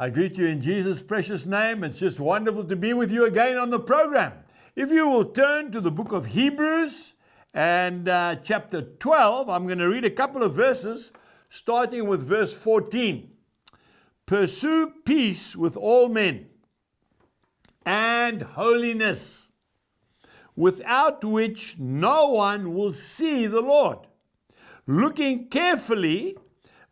I greet you in Jesus' precious name. It's just wonderful to be with you again on the program. If you will turn to the book of Hebrews and chapter 12, I'm going to read a couple of verses, starting with verse 14. Pursue peace with all men and holiness, without which no one will see the Lord. Looking carefully,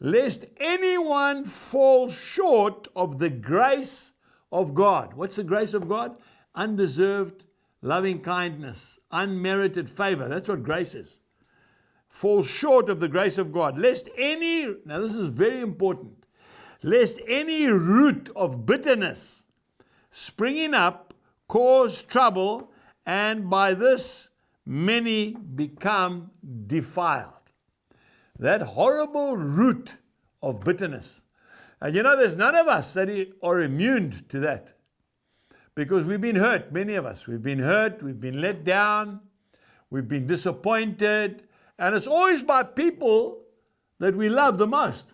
lest anyone fall short of the grace of God. What's the grace of God? Undeserved loving kindness, unmerited favor. That's what grace is. Fall short of the grace of God. Now this is very important, lest any root of bitterness springing up cause trouble, and by this many become defiled. That horrible root of bitterness. And you know, there's none of us that are immune to that. Because we've been hurt, many of us. We've been hurt, we've been let down, we've been disappointed. And it's always by people that we love the most.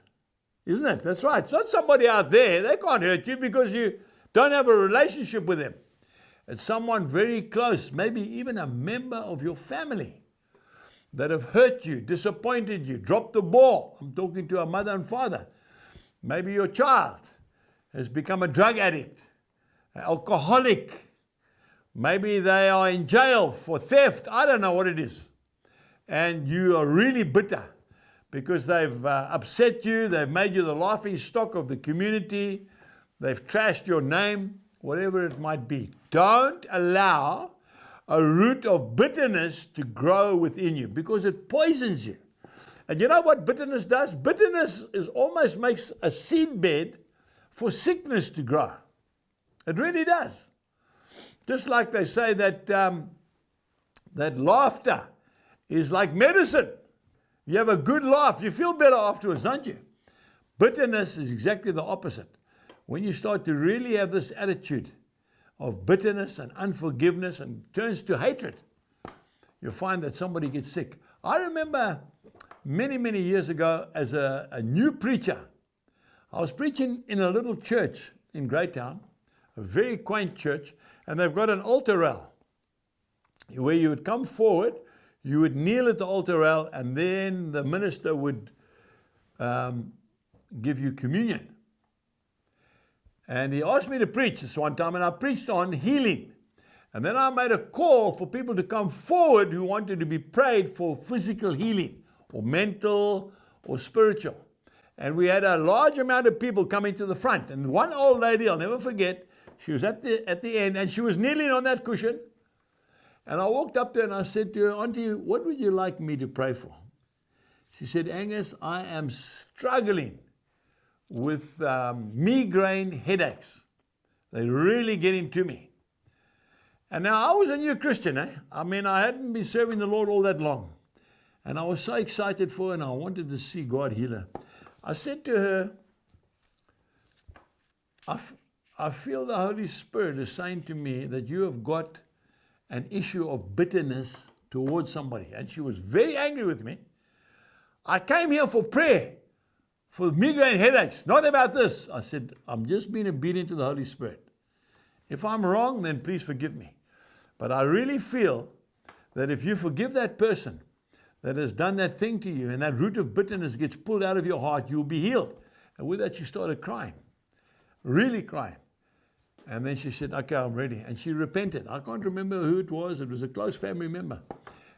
Isn't it? That's right. It's not somebody out there. They can't hurt you because you don't have a relationship with them. It's someone very close, maybe even a member of your family, that have hurt you, disappointed you, dropped the ball. I'm talking to a mother and father. Maybe your child has become a drug addict, an alcoholic. Maybe they are in jail for theft. I don't know what it is. And you are really bitter because they've upset you. They've made you the laughing stock of the community. They've trashed your name, whatever it might be. Don't allow a root of bitterness to grow within you because it poisons you. And you know what bitterness does? Bitterness almost makes a seedbed for sickness to grow. It really does. Just like they say that that laughter is like medicine. You have a good laugh, you feel better afterwards, don't you? Bitterness is exactly the opposite. When you start to really have this attitude of bitterness and unforgiveness and turns to hatred, you'll find that somebody gets sick. I remember many, many years ago as a new preacher, I was preaching in a little church in Greytown, a very quaint church, and they've got an altar rail where you would come forward, you would kneel at the altar rail, and then the minister would give you communion. And he asked me to preach this one time, and I preached on healing. And then I made a call for people to come forward who wanted to be prayed for physical healing, or mental, or spiritual. And we had a large amount of people coming to the front. And one old lady, I'll never forget, she was at the end, and she was kneeling on that cushion. And I walked up there and I said to her, "Auntie, what would you like me to pray for?" She said, "Angus, I am struggling with migraine headaches. They're really getting to me." And now I was a new Christian. I mean, I hadn't been serving the Lord all that long. And I was so excited for her, and I wanted to see God heal her. I said to her, I feel the Holy Spirit is saying to me that you have got an issue of bitterness towards somebody. And she was very angry with me. I came here for prayer, for migraine headaches, not about this. I said, I'm just being obedient to the Holy Spirit. If I'm wrong, then please forgive me. But I really feel that if you forgive that person that has done that thing to you, and that root of bitterness gets pulled out of your heart, you'll be healed. And with that, she started crying, really crying. And then she said, "Okay, I'm ready." And she repented. I can't remember who it was. It was a close family member.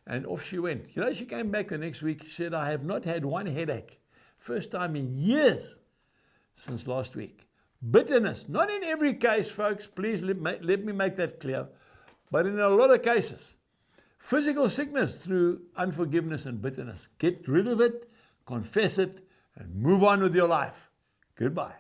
And off she went. You know, she came back the next week. She said, "I have not had one headache. First time in years since last week." Bitterness, not in every case, folks. Please let me make that clear. But in a lot of cases, physical sickness through unforgiveness and bitterness. Get rid of it, confess it, and move on with your life. Goodbye.